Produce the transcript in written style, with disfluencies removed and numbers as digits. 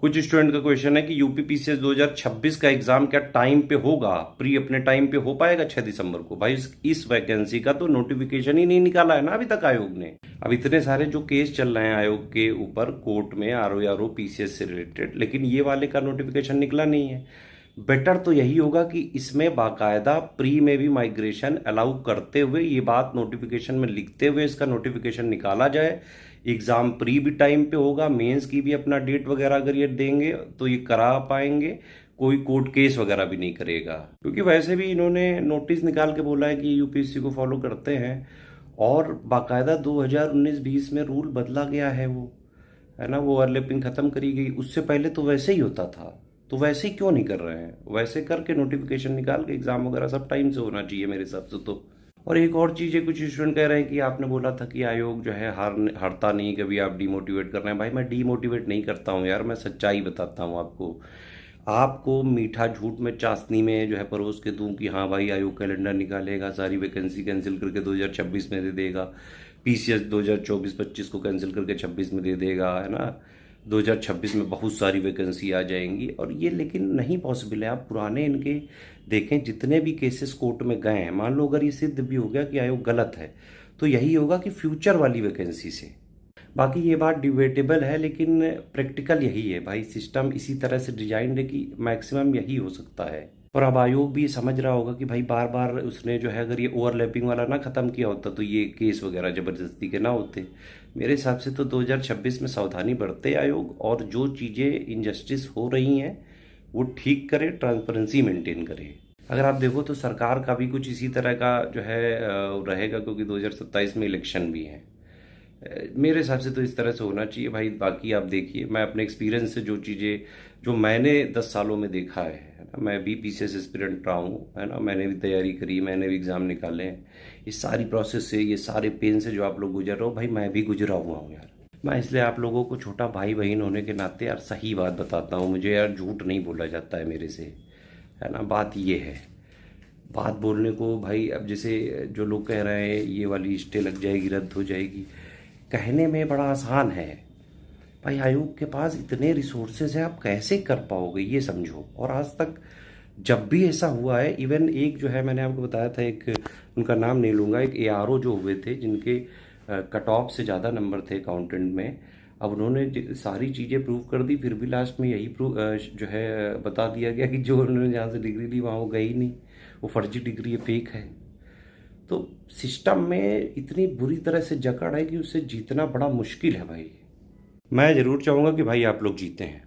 कुछ स्टूडेंट का क्वेश्चन है कि यूपीपीसीएस 2026 का एग्जाम क्या टाइम पे होगा, प्री अपने टाइम पे हो पाएगा 6 दिसंबर को? भाई इस वैकेंसी का तो नोटिफिकेशन ही नहीं निकाला है ना अभी तक आयोग ने। अब इतने सारे जो केस चल रहे हैं आयोग के ऊपर कोर्ट में, आरओ पीसीएस से रिलेटेड, लेकिन ये वाले का नोटिफिकेशन निकला नहीं है। बेटर तो यही होगा कि इसमें बाकायदा प्री में भी माइग्रेशन अलाउ करते हुए ये बात नोटिफिकेशन में लिखते हुए इसका नोटिफिकेशन निकाला जाए। एग्ज़ाम प्री भी टाइम पे होगा, मेंस की भी अपना डेट वगैरह अगर ये देंगे तो ये करा पाएंगे, कोई कोर्ट केस वगैरह भी नहीं करेगा। क्योंकि वैसे भी इन्होंने नोटिस निकाल के बोला है कि यूपीएससी को फॉलो करते हैं, और बाकायदा 2019-20 में रूल बदला गया है वो, है ना, वो ओवरलैपिंग खत्म करी गई। उससे पहले तो वैसे ही होता था, तो वैसे ही क्यों नहीं कर रहे हैं? वैसे करके नोटिफिकेशन निकाल के एग्जाम वगैरह सब टाइम से होना चाहिए मेरे हिसाब से तो। और एक और चीज़ है, कुछ स्टूडेंट कह रहे हैं कि आपने बोला था कि आयोग जो है हारता नहीं, कभी आप डीमोटिवेट कर रहे हैं। भाई मैं डीमोटिवेट नहीं करता हूँ यार, मैं सच्चाई बताता हूँ आपको। आपको मीठा झूठ में चाशनी में जो है परोस के दूं कि हाँ भाई आयोग कैलेंडर निकालेगा, सारी वैकेंसी कैंसिल करके 2026 में दे देगा, पीसीएस 2024-25 को कैंसिल करके 26 में दे देगा, है ना, 2026 में बहुत सारी वैकेंसी आ जाएंगी, और ये लेकिन नहीं पॉसिबल है। आप पुराने इनके देखें, जितने भी केसेस कोर्ट में गए हैं, मान लो अगर ये सिद्ध भी हो गया कि आयोग गलत है, तो यही होगा कि फ्यूचर वाली वैकेंसी से। बाकी ये बात डिबेटेबल है, लेकिन प्रैक्टिकल यही है भाई, सिस्टम इसी तरह से डिजाइन है कि मैक्सिमम यही हो सकता है। और अब आयोग भी समझ रहा होगा कि भाई बार बार उसने जो है, अगर ये ओवरलैपिंग वाला ना ख़त्म किया होता तो ये केस वगैरह ज़बरदस्ती के ना होते। मेरे हिसाब से तो 2026 में सावधानी बरते आयोग, और जो चीज़ें इनजस्टिस हो रही हैं वो ठीक करे, ट्रांसपेरेंसी मेंटेन करे। अगर आप देखो तो सरकार का भी कुछ इसी तरह का जो है रहेगा, क्योंकि 2027 में इलेक्शन भी है। मेरे हिसाब से तो इस तरह से होना चाहिए भाई। बाकी आप देखिए, मैं अपने एक्सपीरियंस से जो चीज़ें जो मैंने 10 सालों में देखा है ना, मैं भी पीसीएस एस्पिरेंट रहा हूँ, है ना, मैंने भी तैयारी करी, मैंने भी एग्ज़ाम निकाले हैं। इस सारी प्रोसेस से, ये सारे पेन से जो आप लोग गुजर रहे हो भाई, मैं भी गुजरा हुआ हूँ यार। मैं इसलिए आप लोगों को छोटा भाई बहन होने के नाते यार सही बात बताता हूँ। मुझे यार झूठ नहीं बोला जाता है मेरे से, है ना, बात ये है। बात बोलने को भाई, अब जैसे जो लोग कह रहे हैं ये वाली स्टे लग जाएगी, रद्द हो जाएगी, कहने में बड़ा आसान है भाई। आयोग के पास इतने रिसोर्सेज हैं, आप कैसे कर पाओगे ये समझो। और आज तक जब भी ऐसा हुआ है, इवन एक जो है मैंने आपको बताया था, एक उनका नाम नहीं लूँगा, एक एआरओ जो हुए थे जिनके कट ऑफ से ज़्यादा नंबर थे अकाउंटेंट में, अब उन्होंने सारी चीज़ें प्रूव कर दी, फिर भी लास्ट में यही प्रूव जो है बता दिया गया कि जो उन्होंने जहाँ से डिग्री ली वहाँ वो गई नहीं, वो फर्जी डिग्री है, फेक है। तो सिस्टम में इतनी बुरी तरह से जकड़ है कि उससे जीतना बड़ा मुश्किल है भाई। मैं ज़रूर चाहूँगा कि भाई आप लोग जीते हैं।